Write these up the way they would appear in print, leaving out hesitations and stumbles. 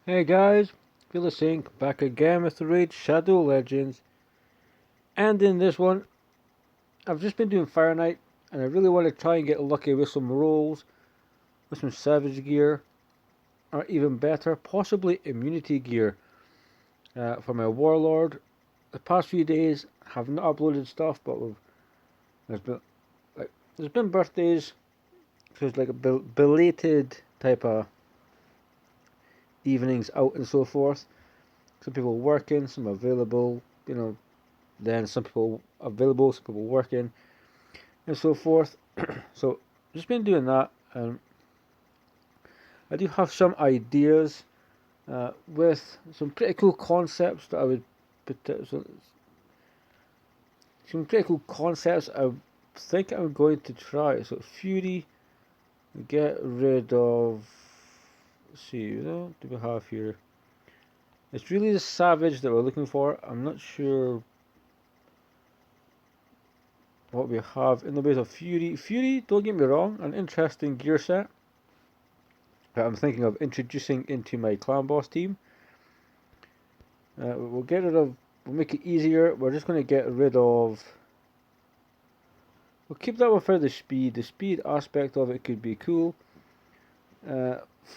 Hey guys, Vilisink back again with the Raid Shadow Legends, and in this one, I've just been doing Fire Knight, and I really want to try and get lucky with some rolls, with some Savage gear, or even better, possibly Immunity gear for my Warlord. The past few days have not uploaded stuff, but there's been there's been birthdays, so it's like a belated type of evenings out and so forth. Some people working, some available, then some people available, some people working, and so forth. So just been doing that. I do have some ideas with some pretty cool concepts that I would put. Some pretty cool concepts I think I'm going to try. So Fury, get rid of. Let's see, what do we have here? It's really the Savage that we're looking for. I'm not sure what we have in the base of Fury. Fury, don't get me wrong, an interesting gear set that I'm thinking of introducing into my clan boss team. We'll get rid of. We'll make it easier. We're just going to get rid of. We'll keep that one for the speed. The speed aspect of it could be cool.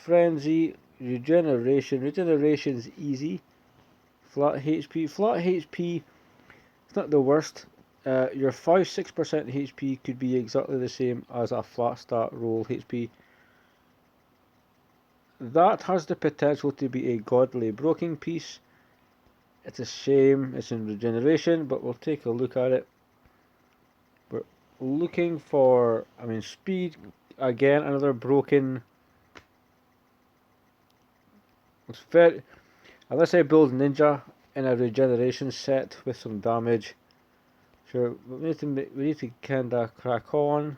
Frenzy, regeneration. Regeneration's easy. Flat HP. Flat HP. It's not the worst. Your 5-6% HP could be exactly the same as a flat stat roll HP. That has the potential to be a godly broken piece. It's a shame it's in regeneration, but we'll take a look at it. We're looking for, speed, again, another broken. It's very, unless I build ninja in a regeneration set with some damage. Sure, we need to kinda crack on.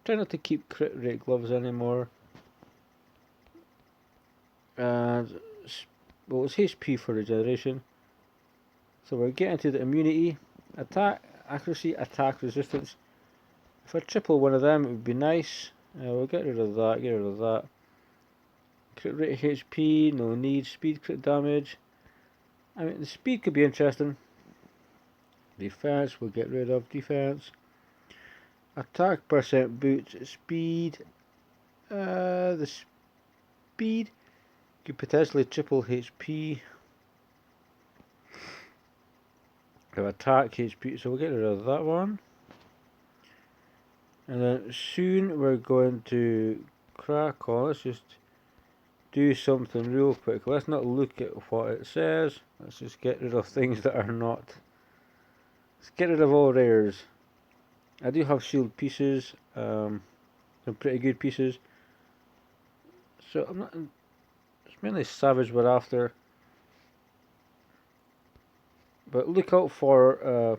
Try not to keep crit rate gloves anymore. And well, it's HP for regeneration. So we're getting to the immunity, attack, accuracy, attack, resistance. If I triple one of them, it would be nice. We'll get rid of that, get rid of that. Crit rate HP, no need. Speed, crit damage. The speed could be interesting. Defense, we'll get rid of defense. Attack percent boots, speed. The speed could potentially triple HP. We have attack HP, so we'll get rid of that one. And then soon we're going to crack on. Let's just do something real quick. Let's not look at what it says. Let's just get rid of things that are not. Let's get rid of all rares. I do have shield pieces, some pretty good pieces. So I'm not. It's mainly Savage we're after. But look out for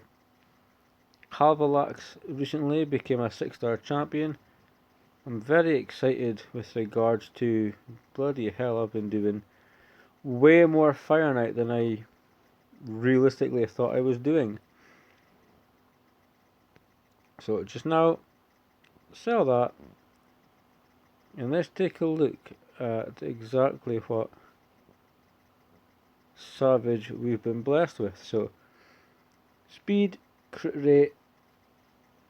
Halvalax recently became a 6-star champion. I'm very excited with regards to, bloody hell, I've been doing way more Fire Knight than I realistically thought I was doing. So just now, sell that, and let's take a look at exactly what Savage we've been blessed with. So speed, crit rate.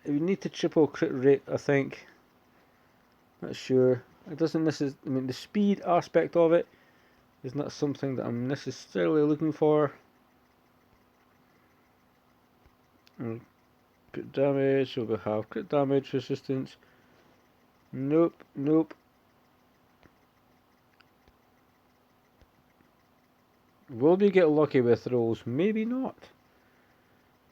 We need to triple crit rate, I think. Not sure. It doesn't necessarily. The speed aspect of it is not something that I'm necessarily looking for. Crit damage. So we have crit damage resistance. Nope. Nope. Will we get lucky with rolls? Maybe not.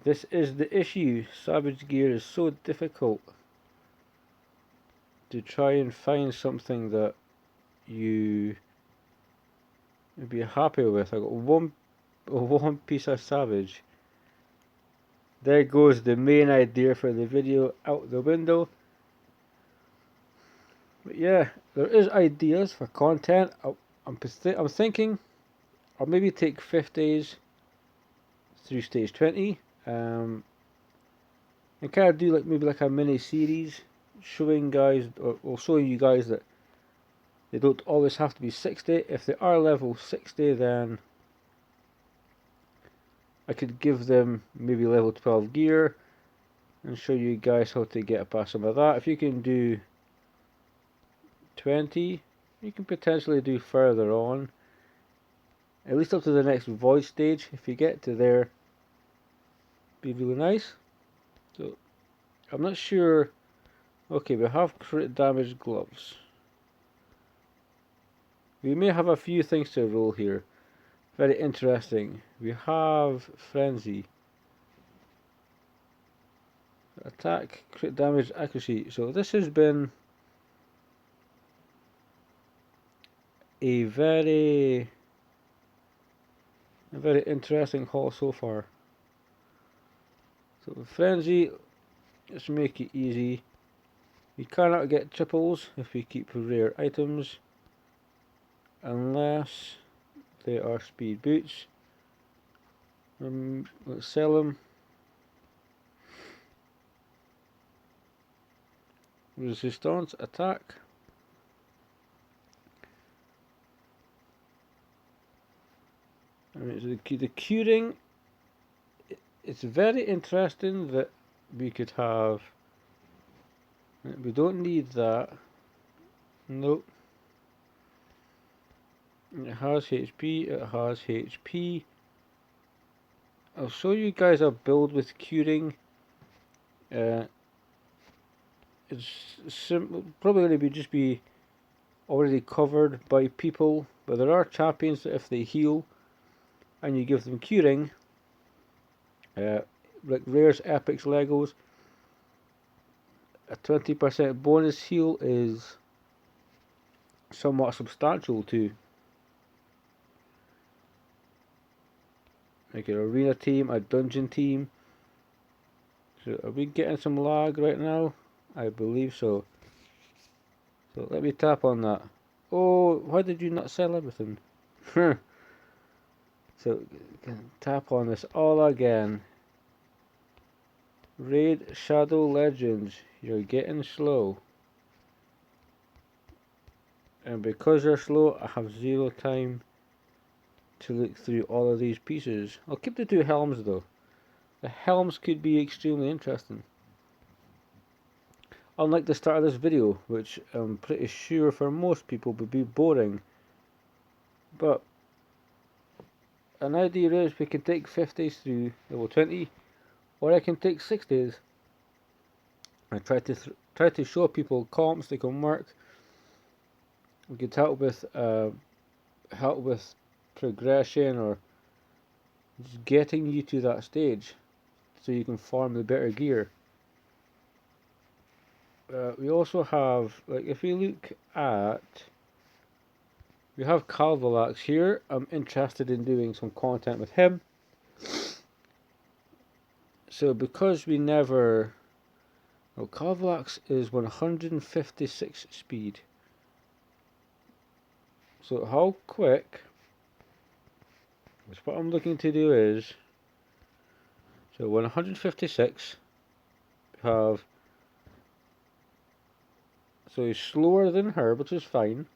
This is the issue. Savage gear is so difficult to try and find something that you would be happy with. I got one piece of Savage. There goes the main idea for the video out the window. But yeah, there is ideas for content. I'm thinking I'll maybe take 5 days through stage 20. And kind of do maybe like a mini series showing guys, or showing you guys that They don't always have to be 60. If they are level 60, then I could give them maybe level 12 gear and show you guys how to get past some of that. If you can do 20, you can potentially do further on, at least up to the next void stage. If you get to there, be really nice. So I'm not sure. Okay, we have crit damage gloves. We may have a few things to roll here. Very interesting. We have frenzy, attack, crit damage, accuracy. So this has been a very interesting haul so far. So frenzy, let's make it easy. We cannot get triples if we keep rare items, unless they are speed boots. Let's sell them. Resistance, attack. I mean, the curing, it's very interesting that we could have. We don't need that. Nope. It has HP, it has HP. I'll show you guys a build with curing. It's probably going to just be already covered by people, but there are champions that if they heal and you give them curing, like rares, epics, legos, a 20% bonus heal is somewhat substantial too. Like an arena team, a dungeon team. So are we getting some lag right now? I believe so. So let me tap on that. Oh, why did you not sell everything? So tap on this all again. Raid Shadow Legends, you're getting slow. And because you're slow, I have zero time to look through all of these pieces. I'll keep the two helms though. The helms could be extremely interesting. Unlike the start of this video, which I'm pretty sure for most people would be boring. But an idea is we can take 50s through level 20, or I can take 60s. I try to show people comps they can work. We could help with progression or just getting you to that stage, so you can farm the better gear. We also have, like, if we look at, we have Calvalax here. I'm interested in doing some content with him. So because we never, well, Calvalax is 156 speed. So how quick, what I'm looking to do is, so 156, have, so he's slower than her, which is fine.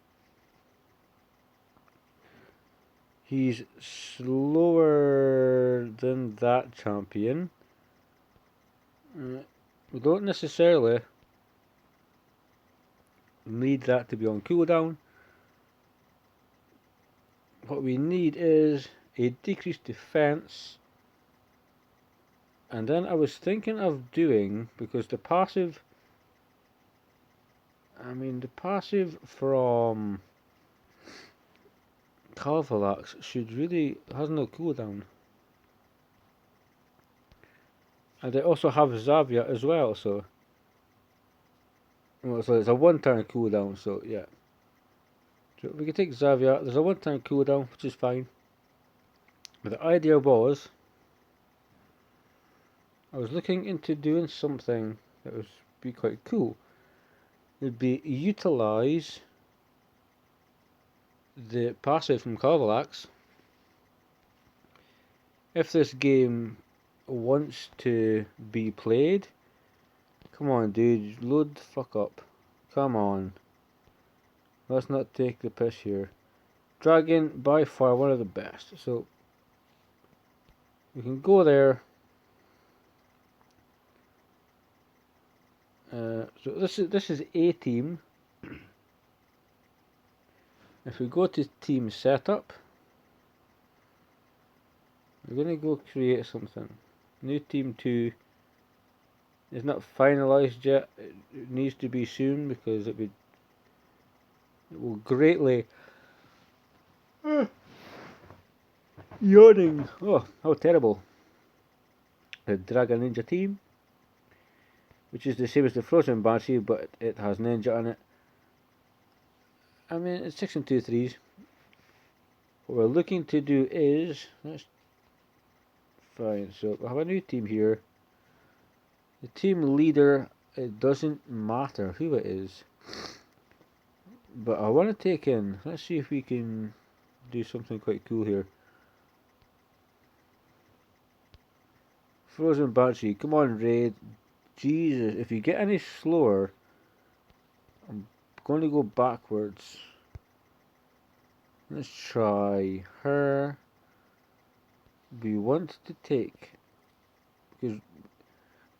He's slower than that champion. We don't necessarily need that to be on cooldown. What we need is a decreased defense. And then I was thinking of doing, because the passive, the passive from Calvalax has no cooldown. And they also have Zavia as well, so it's a 1 turn cooldown, so yeah. So we can take Zavia, there's a 1 turn cooldown, which is fine. But the idea was, I was looking into doing something that would be quite cool. It'd be utilize the passive from Calvalax. If this game wants to be played, come on dude, load the fuck up. Come on. Let's not take the piss here. Dragon, by far one of the best. So we can go there. So this is a team. If we go to team setup, we're gonna go create something. New team 2 is not finalized yet. It needs to be soon because it will greatly yawning. Oh, how terrible. The Dragon Ninja team, which is the same as the Frozen Banshee, but it has ninja on it. I mean, it's 6 and 2 threes. What we're looking to do is, that's fine. So I have a new team here. The team leader, it doesn't matter who it is, but I want to take in. Let's see if we can do something quite cool here. Frozen Banshee, come on, Raid. Jesus, if you get any slower, I'm going to go backwards. Let's try her. We want to take, because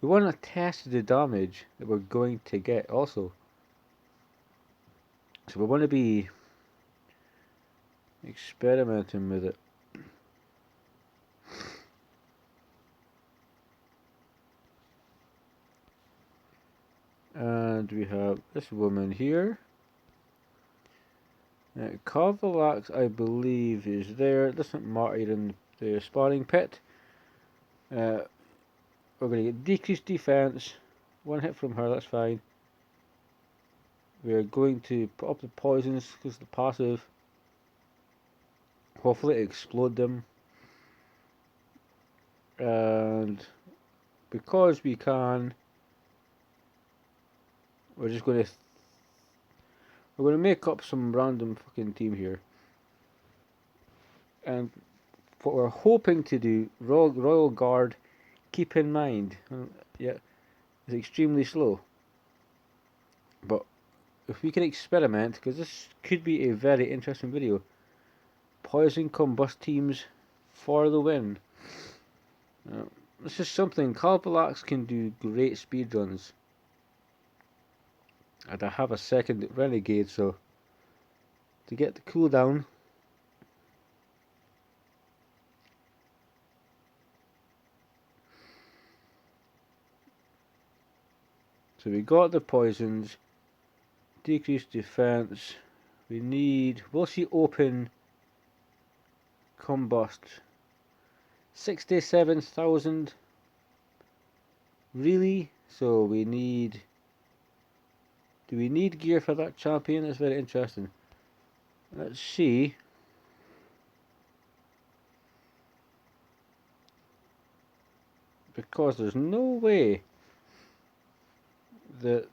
we want to test the damage that we're going to get also. So we want to be experimenting with it. And we have this woman here. Carvelax, I believe, is there. It doesn't matter in the sparring pit. We're going to get decreased defense. One hit from her, that's fine. We're going to put up the poisons because the passive. Hopefully explode them. And because we can, we're going to make up some random fucking team here. And what we're hoping to do, Royal Guard, keep in mind, yeah, it's extremely slow. But if we can experiment, because this could be a very interesting video. Poison combust teams for the win. This is something. Carvelax can do great speedruns. And I have a second Renegade, so to get the cooldown. So we got the poisons, decreased defense. We need, will she open combust? 67,000. Really? So we need, do we need gear for that champion? That's very interesting. Let's see. Because there's no way that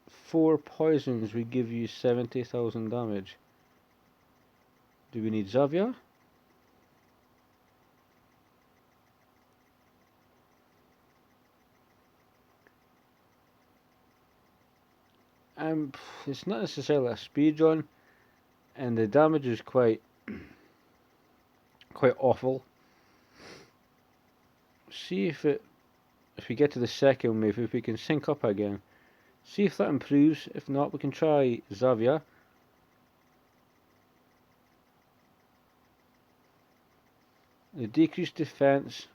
4 poisons would give you 70,000 damage. Do we need Xavier? It's not necessarily a speed run, and the damage is quite awful. See if we get to the second wave, if we can sync up again. See if that improves. If not, we can try Xavier. The decreased defense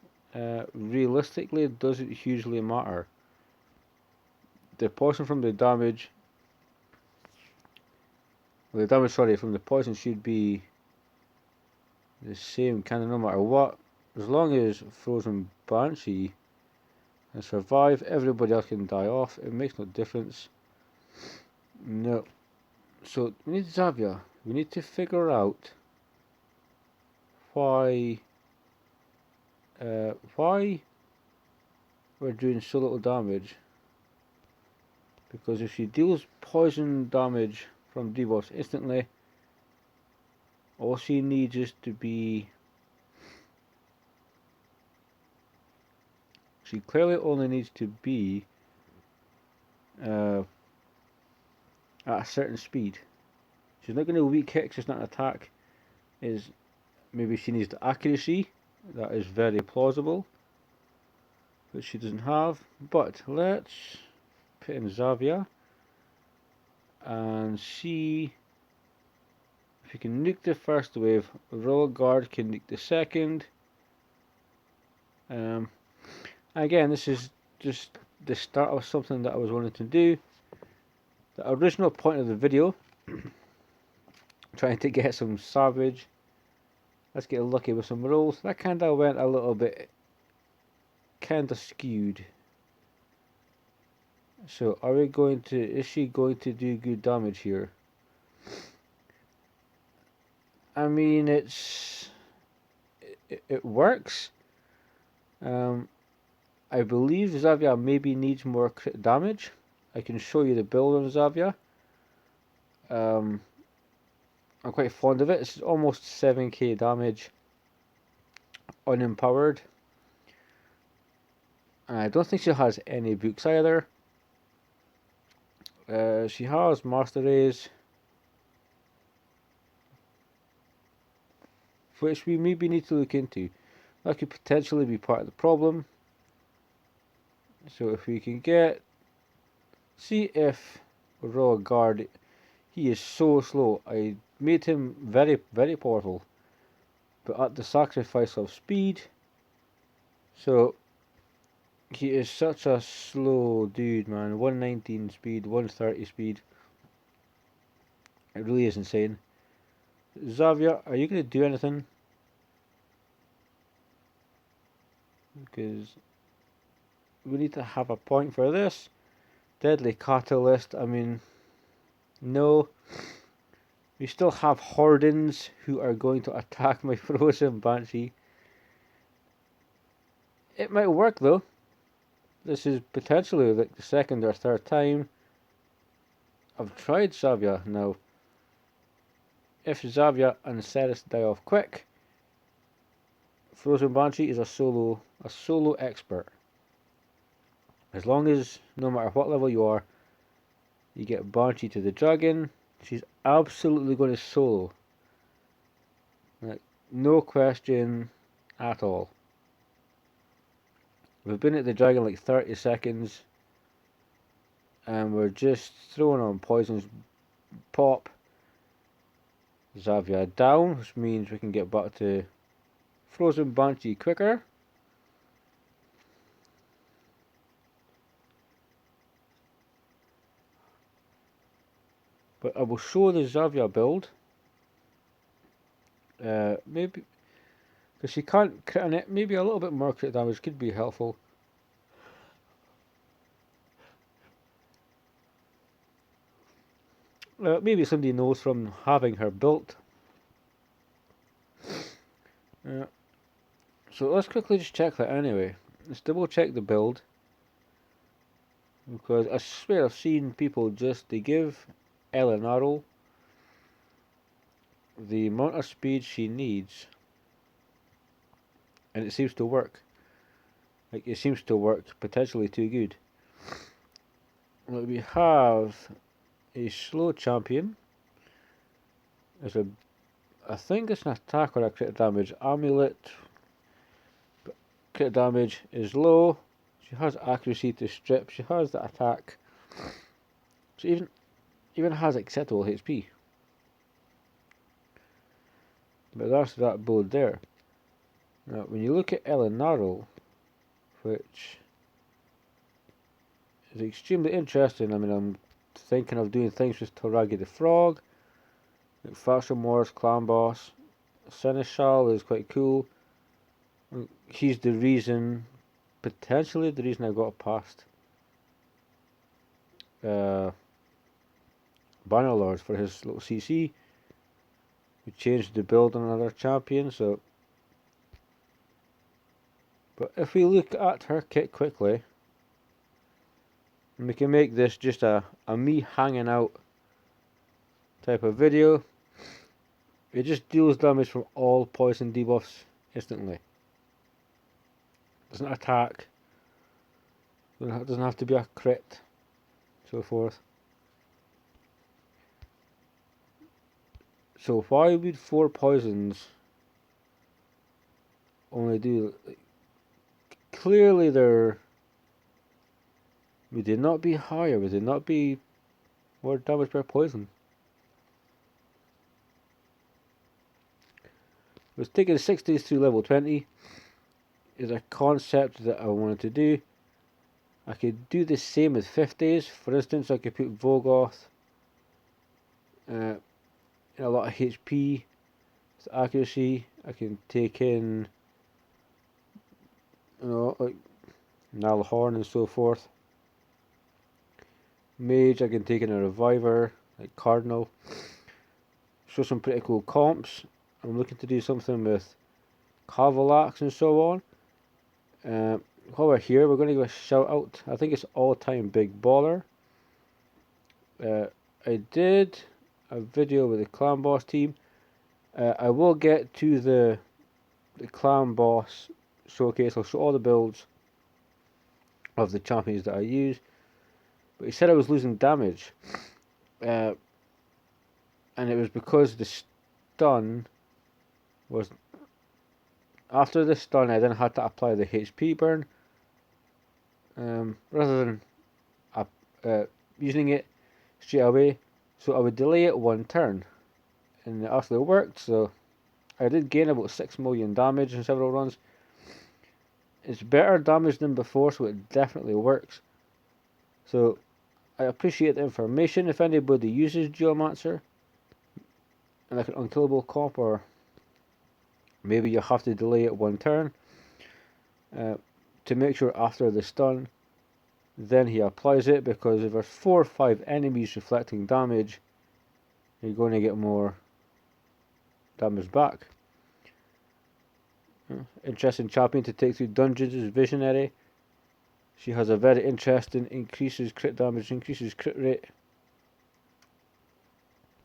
realistically doesn't hugely matter. The poison from the damage, from the poison should be the same kind of no matter what. As long as Frozen Banshee can survive, everybody else can die off. It makes no difference. No. So we need Xavier. We need to figure out why we're doing so little damage. Because if she deals poison damage from debuffs instantly, all she needs is to be, she clearly only needs to be at a certain speed. She's not going to weak hit, she's not an attack. Is maybe she needs the accuracy. That is very plausible, which she doesn't have. But let's put in Xavier and see if we can nuke the first wave. Royal Guard can nuke the second. Again, this is just the start of something that I was wanting to do. The original point of the video, trying to get some salvage. Let's get lucky with some rolls. That kind of went a little bit kind of skewed. So are we going to, is she going to do good damage here? I mean, it works. I believe Xavier maybe needs more crit damage. I can show you the build on Xavier. I'm quite fond of it. It's almost 7k damage unempowered. I don't think she has any books either. She has Master Rays, which we maybe need to look into. That could potentially be part of the problem. So if we can see if Royal Guard, he is so slow. I made him very, very powerful, but at the sacrifice of speed. So he is such a slow dude, man. 119 speed, 130 speed. It really is insane. Xavier, are you going to do anything? Because we need to have a point for this. Deadly Catalyst, I mean, no. We still have Hordens who are going to attack my Frozen Banshee. It might work though. This is potentially like the second or third time I've tried Xavier. Now, if Xavier and Ceres die off quick, Frozen Banshee is a solo expert. As long as, no matter what level you are, you get Banshee to the dragon, she's absolutely going to solo. Like, no question at all. We've been at the dragon like 30 seconds, and we're just throwing on poisons. Pop. Xavier down, which means we can get back to Frozen Banshee quicker. But I will show the Xavier build. Maybe, because she can't crit on it, maybe a little bit more crit damage could be helpful. Maybe somebody knows from having her built. So let's quickly just check that anyway. Let's double check the build. Because I swear I've seen people they give Elenaro the amount of speed she needs, and it seems to work. Like, it seems to work potentially too good. Well, we have a slow champion. I think it's an attack or a crit damage amulet. But crit damage is low. She has accuracy to strip. She has the attack. She even has acceptable HP. But that's that build there. Now, when you look at Elenaro, which is extremely interesting. I mean, I'm thinking of doing things with Toragi the Frog, like Faction Wars, Clan Boss. Seneschal is quite cool. He's the reason, potentially the reason I got past Bannerlords for his little CC. We changed the build on another champion, so. But if we look at her kit quickly, and we can make this just a me hanging out type of video. It just deals damage from all poison debuffs instantly. Doesn't attack. Doesn't have to be a crit. So forth. So why would 4 poisons only do... Clearly they're... Would they not be higher? Would they not be more damage per poison? It was taking 6 days through level 20 is a concept that I wanted to do. I could do the same with 5 days. For instance, I could put Vogoth in a lot of HP, with accuracy. I can take in, like Nalhorn and so forth. Mage, I can take in a Reviver, like Cardinal. Show some pretty cool comps. I'm looking to do something with Cavalax and so on. While we're here, we're going to give a shout out. I think it's All Time Big Baller. I did a video with the Clan Boss team. I will get to the Clan Boss showcase. I'll show all the builds of the champions that I use. But he said I was losing damage. And it was because the stun was... After the stun, I then had to apply the HP burn. Rather than using it straight away. So I would delay it 1 turn. And it actually worked, so I did gain about 6 million damage in several runs. It's better damage than before, so it definitely works. So I appreciate the information. If anybody uses Geomancer, like an unkillable comp, or maybe you have to delay it 1 turn to make sure after the stun, then he applies it, because if there's 4 or 5 enemies reflecting damage, you're going to get more damage back. Interesting champion to take through dungeons is Visionary. She has a very interesting increases crit damage, increases crit rate,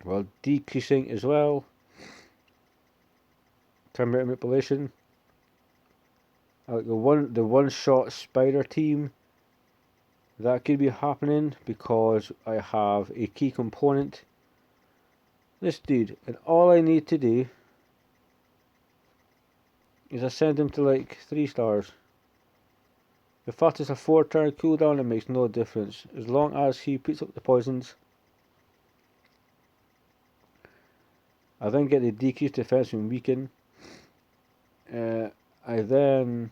while decreasing as well. Turn rate manipulation. I like the one shot spider team. That could be happening because I have a key component. This dude, and all I need to do is I send him to like 3 stars. The fact it's a 4 turn cooldown, it makes no difference. As long as he puts up the poisons. I then get the decreased defense and weaken. I then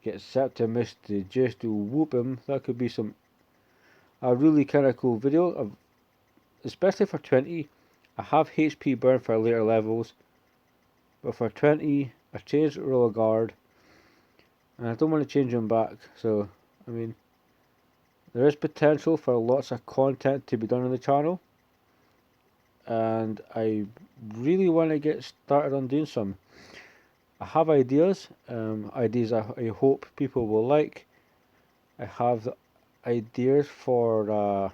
get Septimus to just to whoop him. That could be a really kind of cool video, especially for 20. I have HP burn for later levels, but for 20 I changed Royal Guard, and I don't want to change him back. So I mean, there is potential for lots of content to be done on the channel, and I really want to get started on doing some. I have ideas, ideas I hope people will like. I have ideas for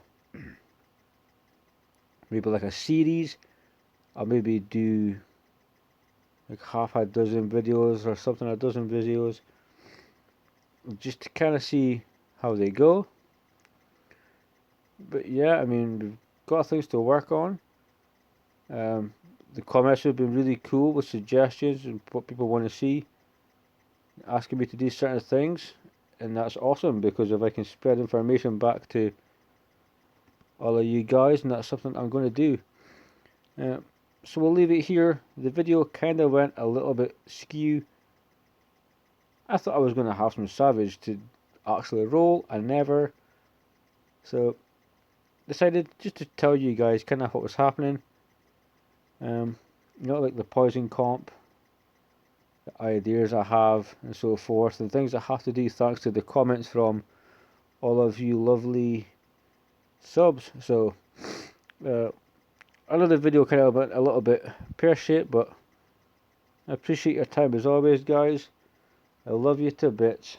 maybe like a series. I'll maybe do like half a dozen videos or something, a dozen videos, just to kind of see how they go. But yeah, I mean, we've got things to work on. The comments have been really cool with suggestions and what people want to see, asking me to do certain things, and that's awesome, because if I can spread information back to all of you guys, and that's something I'm going to do. So we'll leave it here. The video kind of went a little bit skew. I thought I was going to have some Savage to actually roll, and never. So decided just to tell you guys kind of what was happening. Like the poison comp, the ideas I have, and so forth, and things I have to do thanks to the comments from all of you lovely subs. So I know the video kind of went a little bit pear-shaped, but I appreciate your time as always, guys. I love you to bits.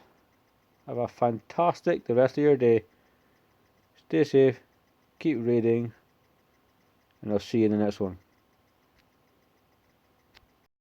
Have a fantastic the rest of your day. Stay safe, keep raiding, and I'll see you in the next one.